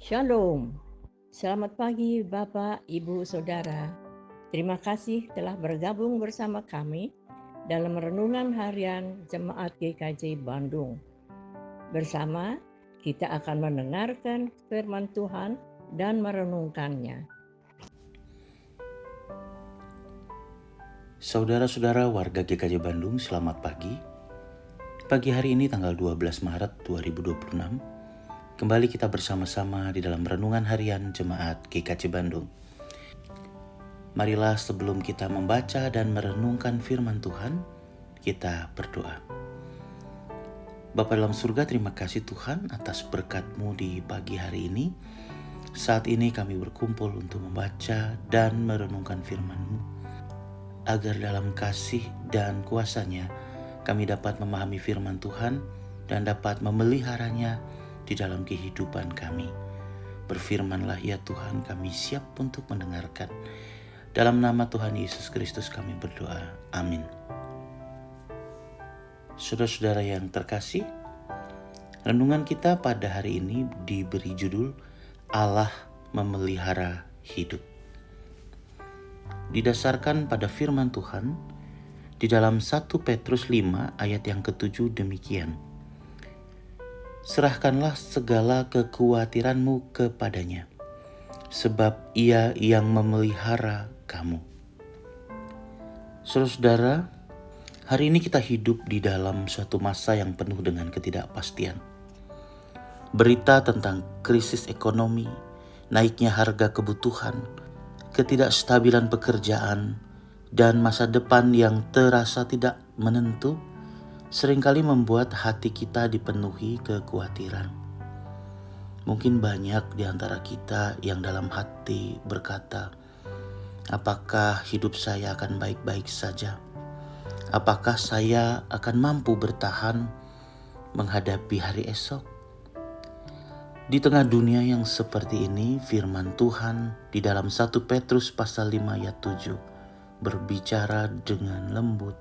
Shalom, selamat pagi Bapak, Ibu, Saudara. Terima kasih telah bergabung bersama kami dalam Renungan Harian Jemaat GKJ Bandung. Bersama kita akan mendengarkan firman Tuhan dan merenungkannya. Saudara-saudara warga GKJ Bandung, selamat pagi. Pagi hari ini tanggal 12 Maret 2026, kembali kita bersama-sama di dalam Renungan Harian Jemaat GKJ Bandung. Marilah sebelum kita membaca dan merenungkan firman Tuhan, kita berdoa. Bapa dalam surga, terima kasih Tuhan atas berkat-Mu di pagi hari ini. Saat ini kami berkumpul untuk membaca dan merenungkan firman-Mu, agar dalam kasih dan kuasa-Nya kami dapat memahami firman Tuhan dan dapat memeliharanya di dalam kehidupan kami. Berfirmanlah ya Tuhan, kami siap untuk mendengarkan. Dalam nama Tuhan Yesus Kristus kami berdoa. Amin. Saudara-saudara yang terkasih, renungan kita pada hari ini diberi judul Allah Memelihara Hidup. Didasarkan pada firman Tuhan di dalam 1 Petrus 5 ayat yang ke-7 demikian. Serahkanlah segala kekhawatiranmu kepadanya, sebab Ia yang memelihara kamu. Saudara-saudara, hari ini kita hidup di dalam suatu masa yang penuh dengan ketidakpastian. Berita tentang krisis ekonomi, naiknya harga kebutuhan, ketidakstabilan pekerjaan, dan masa depan yang terasa tidak menentu seringkali membuat hati kita dipenuhi kekhawatiran. Mungkin banyak di antara kita yang dalam hati berkata, apakah hidup saya akan baik-baik saja? Apakah saya akan mampu bertahan menghadapi hari esok? Di tengah dunia yang seperti ini, firman Tuhan di dalam 1 Petrus pasal 5 ayat 7 berbicara dengan lembut,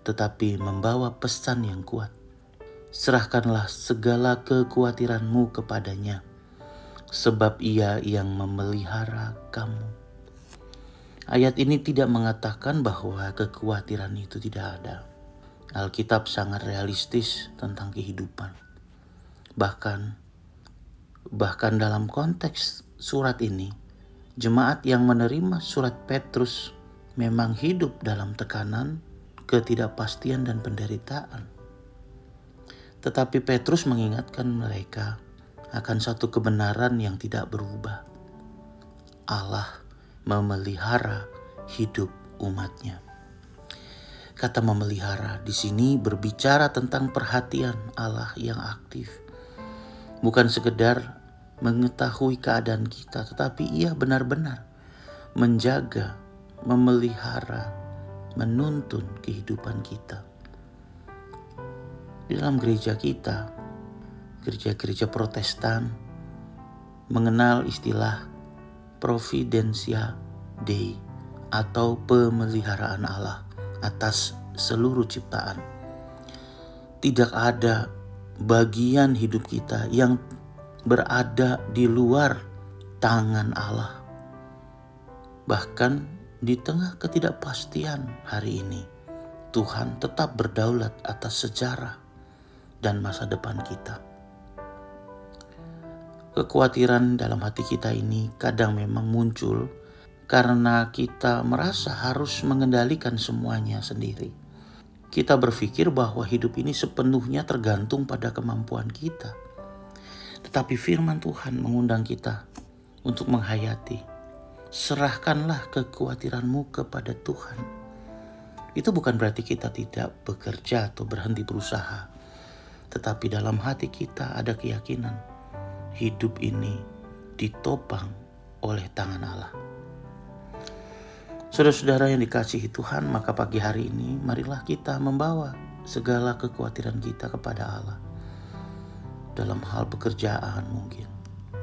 tetapi membawa pesan yang kuat. Serahkanlah segala kekhawatiranmu kepadanya, sebab Ia yang memelihara kamu. Ayat ini tidak mengatakan bahwa kekhawatiran itu tidak ada. Alkitab sangat realistis tentang kehidupan. Bahkan dalam konteks surat ini, jemaat yang menerima surat Petrus memang hidup dalam tekanan, ketidakpastian, dan penderitaan. Tetapi Petrus mengingatkan mereka akan satu kebenaran yang tidak berubah. Allah memelihara hidup umatnya. Kata memelihara di sini berbicara tentang perhatian Allah yang aktif. Bukan sekedar mengetahui keadaan kita, tetapi Ia benar-benar menjaga, memelihara, menuntun kehidupan kita. Di dalam gereja kita, gereja-gereja Protestan mengenal istilah Providentia Dei atau pemeliharaan Allah atas seluruh ciptaan. Tidak ada bagian hidup kita yang berada di luar tangan Allah. Bahkan di tengah ketidakpastian hari ini, Tuhan tetap berdaulat atas sejarah dan masa depan kita. Kekhawatiran dalam hati kita ini kadang memang muncul karena kita merasa harus mengendalikan semuanya sendiri. Kita berpikir bahwa hidup ini sepenuhnya tergantung pada kemampuan kita. Tetapi firman Tuhan mengundang kita untuk menghayati. Serahkanlah kekhawatiranmu kepada Tuhan. Itu bukan berarti kita tidak bekerja atau berhenti berusaha. Tetapi dalam hati kita ada keyakinan hidup ini ditopang oleh tangan Allah. Saudara-saudara yang dikasihi Tuhan, maka pagi hari ini marilah kita membawa segala kekhawatiran kita kepada Allah. Dalam hal pekerjaan mungkin,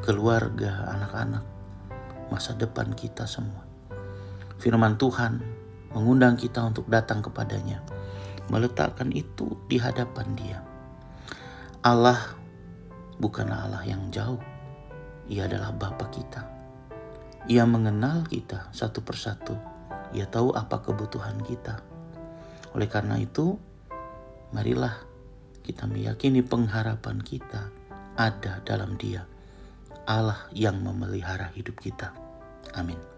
keluarga, anak-anak, masa depan kita semua. Firman Tuhan mengundang kita untuk datang kepadanya, meletakkan itu di hadapan Dia. Allah bukanlah Allah yang jauh, Ia adalah Bapa kita. Ia mengenal kita satu persatu. Ia tahu apa kebutuhan kita. Oleh karena itu, marilah kita meyakini pengharapan kita ada dalam Dia, Allah yang memelihara hidup kita. Amin.